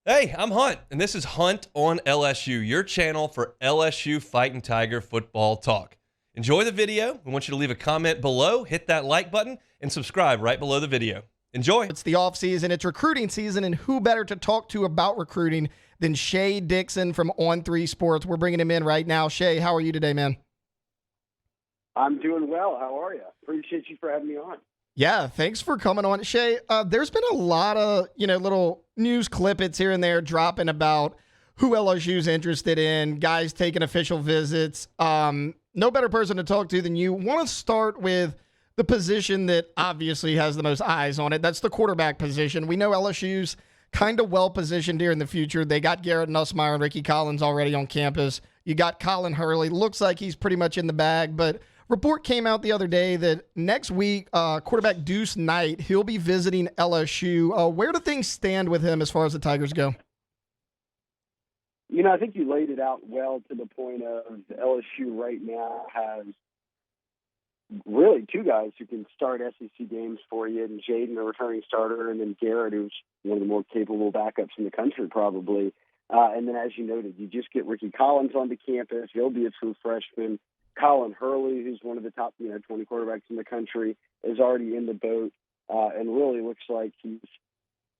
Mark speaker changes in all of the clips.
Speaker 1: Hey, I'm Hunt, and this is Hunt on LSU, your channel for LSU Fighting Tiger football talk. Enjoy the video. We want you to leave a comment below, hit that like button, and subscribe right below the video. Enjoy.
Speaker 2: It's the off season, it's recruiting season, and who better to talk to about recruiting than Shea Dixon from On3 Sports? We're bringing him in right now. Shea, how are you today, man?
Speaker 3: I'm doing well. How are you? Appreciate you for having me on.
Speaker 2: Yeah, thanks for coming on, Shea. There's been a lot of little news clippets here and there dropping about who LSU's interested in, guys taking official visits. No better person to talk to than you. Want to start with the position that obviously has the most eyes on it. That's the quarterback position. We know LSU's kind of well positioned here in the future. They got Garrett Nussmeier and Ricky Collins already on campus. You got Colin Hurley. Looks like he's pretty much in the bag, but report came out the other day that next week, quarterback Deuce Knight, he'll be visiting LSU. Where do things stand with him as far as the Tigers go?
Speaker 3: You know, I think you laid it out well to the point of LSU right now has really two guys who can start SEC games for you, and Jaden, a returning starter, and then Garrett, who's one of the more capable backups in the country probably. And then, as you noted, you just get Ricky Collins onto campus. He'll be a true freshman. Colin Hurley, who's one of the top 20 quarterbacks in the country, is already in the boat and really looks like he's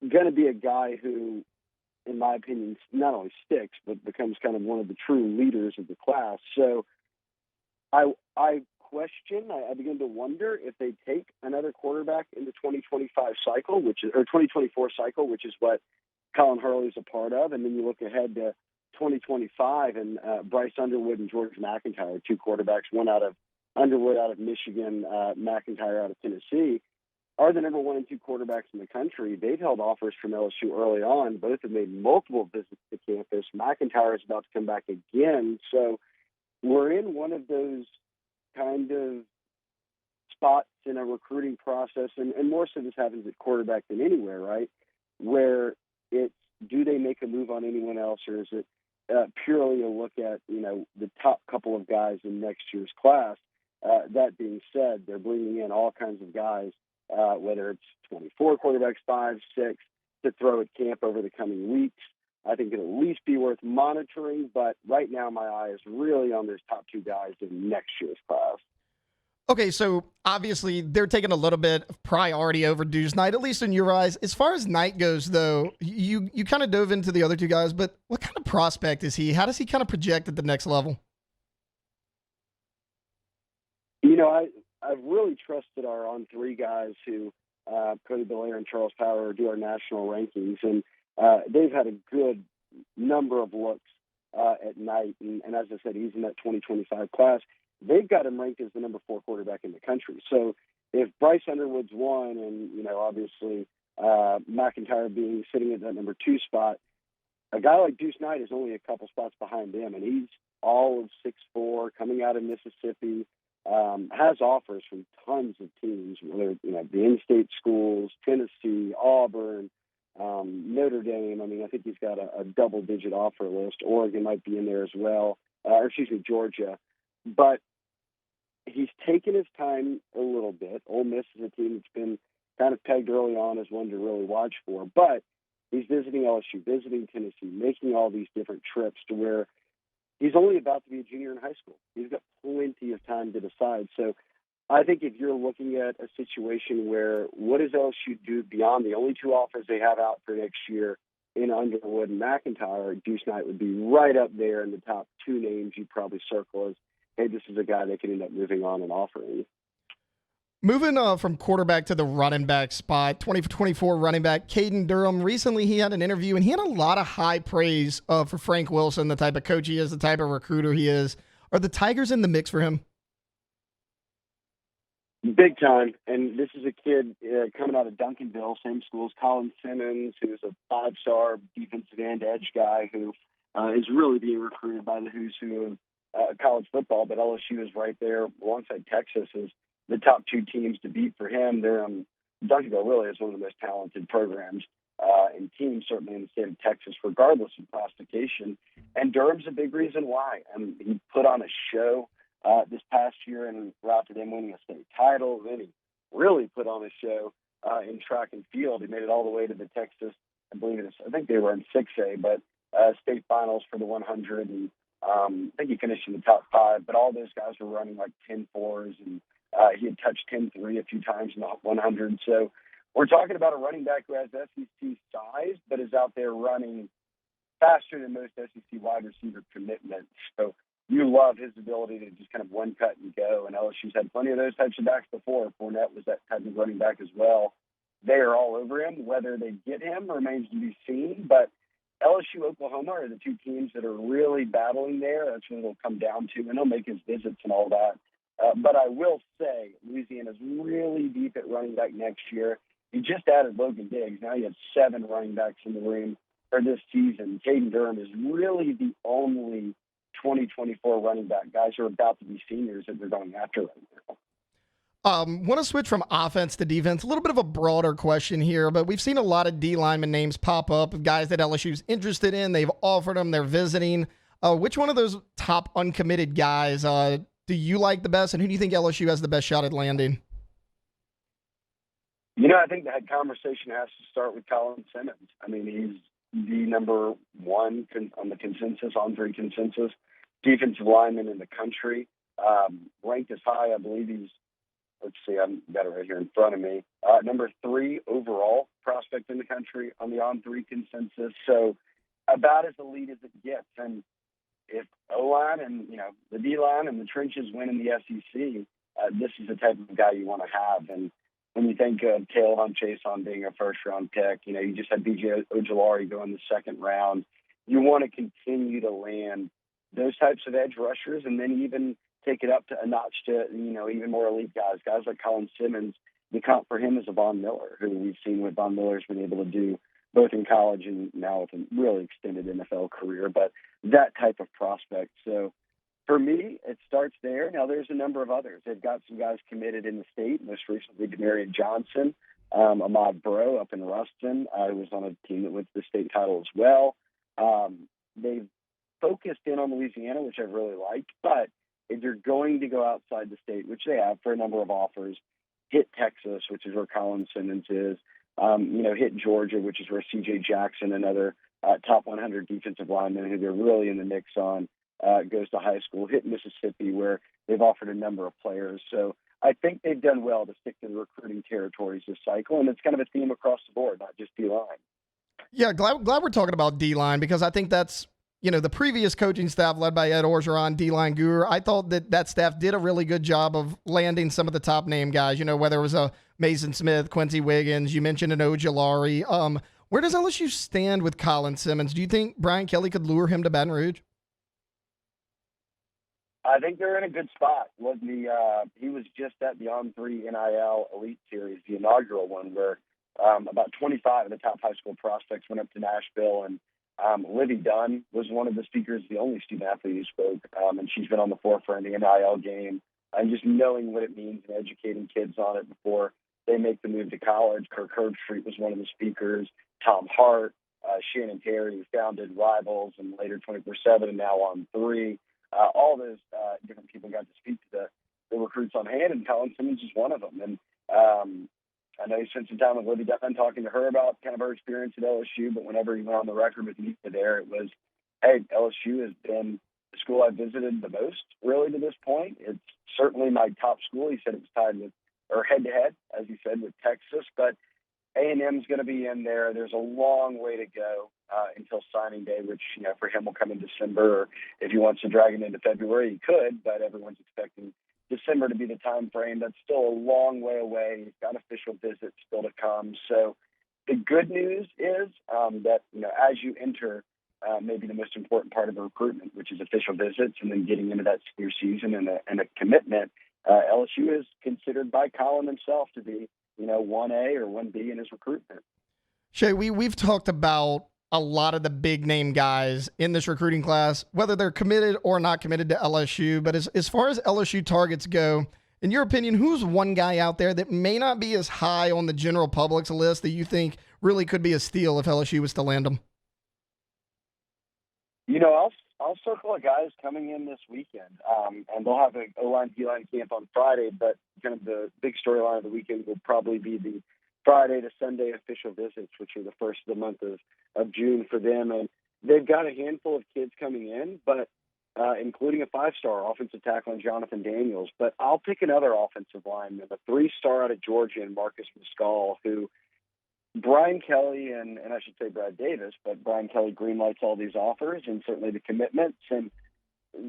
Speaker 3: going to be a guy who, in my opinion, not only sticks, but becomes kind of one of the true leaders of the class. So I begin to wonder if they take another quarterback in the 2025 cycle, or 2024 cycle, which is what Colin Hurley is a part of. And then you look ahead to 2025, and Bryce Underwood and George McIntyre, two quarterbacks, one out of Underwood out of Michigan, McIntyre out of Tennessee, are the number 1 and 2 quarterbacks in the country. They've held offers from LSU early on. Both have made multiple visits to campus. McIntyre is about to come back again. So we're in one of those kind of spots in a recruiting process, and more so this happens at quarterback than anywhere, right, where it's, do they make a move on anyone else, or is it purely a look at, the top couple of guys in next year's class? That being said, they're bringing in all kinds of guys, whether it's 24 quarterbacks, 5, 6, to throw at camp over the coming weeks. I think it'll at least be worth monitoring, but right now my eye is really on those top 2 guys in next year's class.
Speaker 2: Okay, so obviously they're taking a little bit of priority over Deuce Knight, at least in your eyes. As far as Knight goes, though, you kind of dove into the other 2 guys, but what kind of prospect is he? How does he kind of project at the next level?
Speaker 3: I've really trusted our On3 guys who, Cody Belair and Charles Power, do our national rankings, and they've had a good number of looks at Knight, and as I said, he's in that 2025 class. They've got him ranked as the number 4 quarterback in the country. So if Bryce Underwood's 1, and obviously McIntyre being sitting at that number 2 spot, a guy like Deuce Knight is only a couple spots behind him, and he's all of 6'4", coming out of Mississippi, has offers from tons of teams, whether the in-state schools, Tennessee, Auburn, Notre Dame. I mean, I think he's got a double-digit offer list. Oregon might be in there as well, Georgia. But he's taken his time a little bit. Ole Miss is a team that's been kind of pegged early on as one to really watch for. But he's visiting LSU, visiting Tennessee, making all these different trips to where he's only about to be a junior in high school. He's got plenty of time to decide. So I think if you're looking at a situation where what does LSU do beyond the only 2 offers they have out for next year in Underwood and McIntyre, Deuce Knight would be right up there in the top 2 names you'd probably circle as, hey, this is a guy that can end up moving on and offering.
Speaker 2: Moving from quarterback to the running back spot, 2024 running back Caden Durham. Recently, he had an interview, and he had a lot of high praise for Frank Wilson, the type of coach he is, the type of recruiter he is. Are the Tigers in the mix for him?
Speaker 3: Big time. And this is a kid coming out of Duncanville, same school as Colin Simmons, who's a 5-star defensive end edge guy who is really being recruited by the who's who of college football. But LSU is right there alongside Texas as the top 2 teams to beat for him. Duncanville really is one of the most talented programs and teams, certainly in the state of Texas, regardless of classification. And Durham's a big reason why. He put on a show this past year and route to them winning a state title. Then he really put on a show in track and field. He made it all the way to the Texas I believe I think they were in 6A, but state finals for the 100, and I think he finished in the top 5. But all those guys were running like 10.4s, and he had touched 10.3 a few times in the 100. So we're talking about a running back who has SEC size, but is out there running faster than most SEC wide receiver commitments. So you love his ability to just kind of one cut and go. And LSU's had plenty of those types of backs before. Fournette was that type of running back as well. They are all over him. Whether they get him remains to be seen. But LSU, Oklahoma are the two teams that are really battling there. That's what it'll come down to. And he'll make his visits and all that. But I will say Louisiana's really deep at running back next year. You just added Logan Diggs. Now you have 7 running backs in the room for this season. Caden Durham is really the only 2024 running back. Guys who are about to be seniors that they're going after right now.
Speaker 2: Want to switch from offense to defense. A little bit of a broader question here, but we've seen a lot of D lineman names pop up of guys that LSU's interested in. They've offered them. They're visiting. Which one of those top uncommitted guys do you like the best, and who do you think LSU has the best shot at landing?
Speaker 3: I think that conversation has to start with Colin Simmons. I mean, he's the number one on the consensus, on 3 consensus, defensive lineman in the country. Ranked as high, I believe he's, let's see, I've got it right here in front of me. Number 3 overall prospect in the country on the on 3 consensus. So about as elite as it gets. And if O-line and, the D-line and the trenches win in the SEC, this is the type of guy you want to have. And when you think of Tailon Chason being a first-round pick, you just had B.J. Ojulari go in the 2nd round. You want to continue to land those types of edge rushers and then even take it up to a notch to, even more elite guys. Guys like Colin Simmons, the comp for him is a Von Miller, who we've seen what Von Miller's been able to do both in college and now with a really extended NFL career. But that type of prospect. So for me, it starts there. Now, there's a number of others. They've got some guys committed in the state, most recently Demarion Johnson, Ahmad Bro up in Ruston, who was on a team that went to the state title as well. They've focused in on Louisiana, which I really like, but if you're going to go outside the state, which they have for a number of offers, hit Texas, which is where Colin Simmons is, hit Georgia, which is where C.J. Jackson, another top 100 defensive lineman who they're really in the mix on, goes to high school, hit Mississippi, where they've offered a number of players. So I think they've done well to stick to the recruiting territories this cycle, and it's kind of a theme across the board, not just D-line.
Speaker 2: Yeah, glad we're talking about D-line because I think that's, the previous coaching staff led by Ed Orgeron, D-line guru. I thought that staff did a really good job of landing some of the top name guys, whether it was a Mason Smith, Quincy Wiggins, you mentioned an Ojulari. Where does LSU stand with Colin Simmons? Do you think Brian Kelly could lure him to Baton Rouge?
Speaker 3: I think they're in a good spot. He was just at the On3 NIL Elite Series, the inaugural one, where about 25 of the top high school prospects went up to Nashville, and Livy Dunn was one of the speakers, the only student athlete who spoke, and she's been on the forefront of the NIL game, and just knowing what it means and educating kids on it before they make the move to college. Kirk Herbstreit was one of the speakers, Tom Hart, Shannon Terry, who founded Rivals and later 24/7 and now On3. All those different people got to speak to the recruits on hand, and Colin Simmons is one of them. And I know he spent some time with Livy Dunn talking to her about kind of her experience at LSU, but whenever he went on the record with me there, it was, hey, LSU has been the school I've visited the most, really, to this point. It's certainly my top school. He said it was tied with, or head-to-head, as he said, with Texas, but A&M's going to be in there. There's a long way to go until signing day, which, for him will come in December. Or if he wants to drag it into February, he could, but everyone's expecting December to be the time frame. That's still a long way away. He's got official visits still to come. So the good news is that, as you enter maybe the most important part of the recruitment, which is official visits and then getting into that senior season and a commitment, LSU is considered by Colin himself to be 1A or 1B in his recruitment.
Speaker 2: Shea, we've talked about a lot of the big name guys in this recruiting class, whether they're committed or not committed to LSU. But as far as LSU targets go, in your opinion, who's one guy out there that may not be as high on the general public's list that you think really could be a steal if LSU was to land him?
Speaker 3: I'll circle a guys coming in this weekend, and they'll have an O-line, D-line camp on Friday, but kind of the big storyline of the weekend will probably be the Friday to Sunday official visits, which are the first of the month of June for them. And they've got a handful of kids coming in, but including a 5-star offensive tackle in Jonathan Daniels. But I'll pick another offensive lineman, a 3-star out of Georgia, and Marcus Mescal, who Brian Kelly and I should say Brad Davis, but Brian Kelly greenlights all these offers and certainly the commitments. And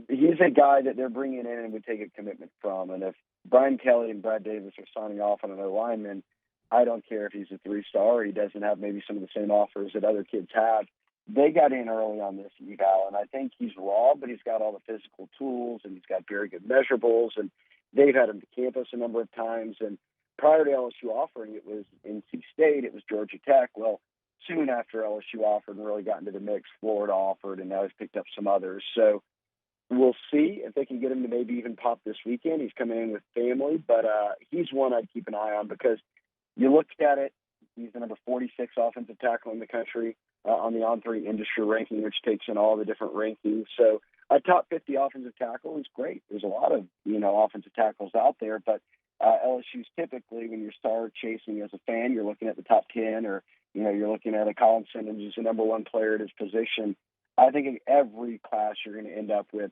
Speaker 3: he's a guy that they're bringing in and would take a commitment from. And if Brian Kelly and Brad Davis are signing off on another lineman, I don't care if he's a 3-star or he doesn't have maybe some of the same offers that other kids have. They got in early on this eval, and I think he's raw, but he's got all the physical tools, and he's got very good measurables, and they've had him to campus a number of times. And prior to LSU offering, it was NC State, it was Georgia Tech. Well, soon after LSU offered and really got into the mix, Florida offered, and now he's picked up some others. So we'll see if they can get him to maybe even pop this weekend. He's coming in with family, but he's one I'd keep an eye on because you look at it, he's the number 46 offensive tackle in the country on the On3 industry ranking, which takes in all the different rankings. So a top 50 offensive tackle is great. There's a lot of, offensive tackles out there, but LSU's typically, when you're star chasing as a fan, you're looking at the top 10 or, you're looking at a Colin Simmons who's the number one player at his position. I think in every class you're going to end up with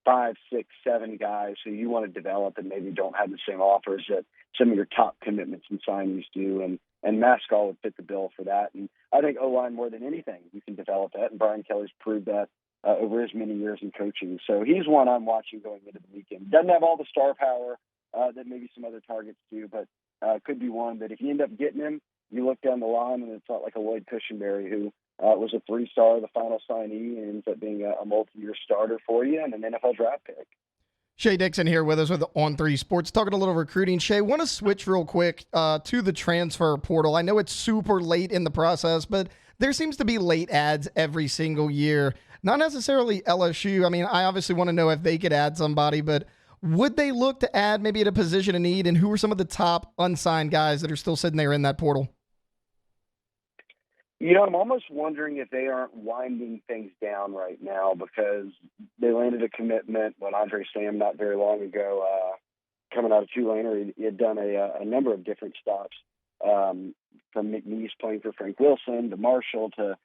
Speaker 3: 5, 6, 7 guys who you want to develop and maybe don't have the same offers that some of your top commitments and signees do. And Mescal would fit the bill for that. And I think O-line, more than anything, you can develop that. And Brian Kelly's proved that over his many years in coaching. So he's one I'm watching going into the weekend. Doesn't have all the star power that maybe some other targets do, but could be one that if you end up getting him, you look down the line and it's not like a Lloyd Cushenberry who was a 3-star, the final signee, and ends up being a multi-year starter for you and an NFL draft pick.
Speaker 2: Shea Dixon here with us with On3 Sports, talking a little recruiting. Shea, want to switch real quick to the transfer portal. I know it's super late in the process, but there seems to be late ads every single year. Not necessarily LSU. I mean, I obviously want to know if they could add somebody, but would they look to add maybe at a position of need, and who are some of the top unsigned guys that are still sitting there in that portal?
Speaker 3: I'm almost wondering if they aren't winding things down right now because they landed a commitment when Andre Sam not very long ago coming out of Tulane, or he had done a number of different stops from McNeese playing for Frank Wilson to Marshall to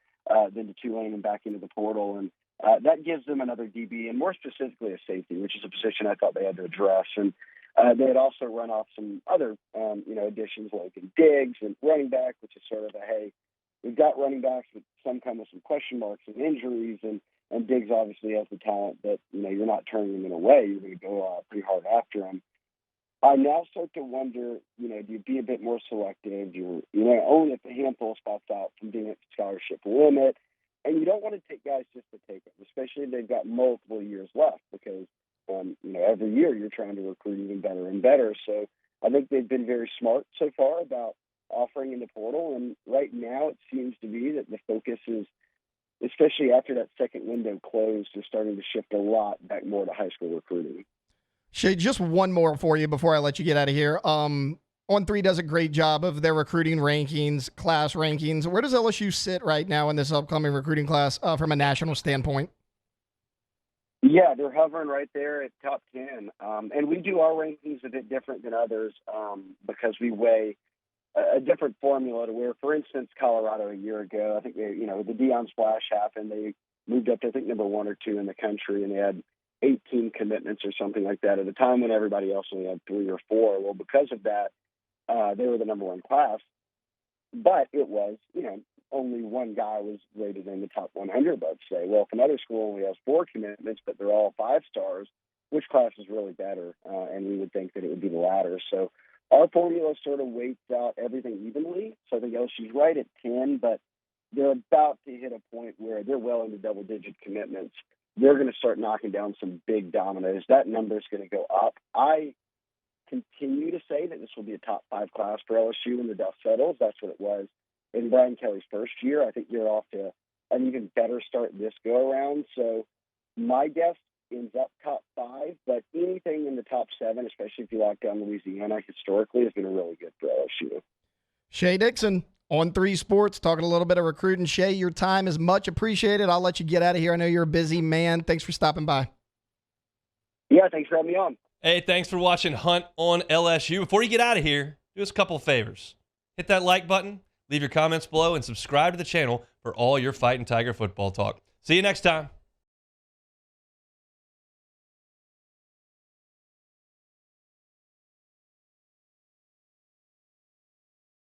Speaker 3: then to Tulane and back into the portal. And that gives them another DB and more specifically a safety, which is a position I thought they had to address. And they had also run off some other, additions like in Diggs and running back, which is sort of a, hey, we've got running backs, but some come with some question marks and injuries, and Diggs obviously has the talent that, you're not turning him away. You're going to go pretty hard after him. I now start to wonder, do you be a bit more selective? You're, only a handful of spots out from being at the scholarship limit, and you don't want to take guys just to take them, especially if they've got multiple years left because, every year you're trying to recruit even better and better. So I think they've been very smart so far about offering in the portal, and right now it seems to be that the focus is, especially after that second window closed, is starting to shift a lot back more to high school recruiting.
Speaker 2: Shay, just one more for you before I let you get out of here. On3 does a great job of their recruiting rankings, class rankings. Where does LSU sit right now in this upcoming recruiting class from a national standpoint?
Speaker 3: Yeah, they're hovering right there at top 10. And we do our rankings a bit different than others because we weigh a different formula to where, for instance, Colorado a year ago, I think they, the Deion splash happened. They moved up to, I think, number 1 or 2 in the country, and they had 18 commitments or something like that at a time when everybody else only had 3 or 4. Well, because of that, they were the number 1 class. But it was, only one guy was rated in the top 100, let's say. Well, if another school only has 4 commitments, but they're all 5 stars, which class is really better? And we would think that it would be the latter. So our formula sort of weights out everything evenly. So I think LSU's right at 10, but they're about to hit a point where they're well into double-digit commitments. They're going to start knocking down some big dominoes. That number is going to go up. I continue to say that this will be a top 5 class for LSU when the dust settles. That's what it was in Brian Kelly's first year. I think you're off to an even better start this go-around. So my guess ends up top 5, but anything in the top 7, especially if you lock down Louisiana, historically has been really good for LSU.
Speaker 2: Shea Dixon, On3 Sports, talking a little bit of recruiting. Shea, your time is much appreciated. I'll let you get out of here. I know you're a busy man. Thanks for stopping by.
Speaker 3: Yeah, thanks for having me on.
Speaker 1: Hey, thanks for watching Hunt on LSU. Before you get out of here, do us a couple of favors. Hit that like button, leave your comments below, and subscribe to the channel for all your Fighting Tiger football talk. See you next time.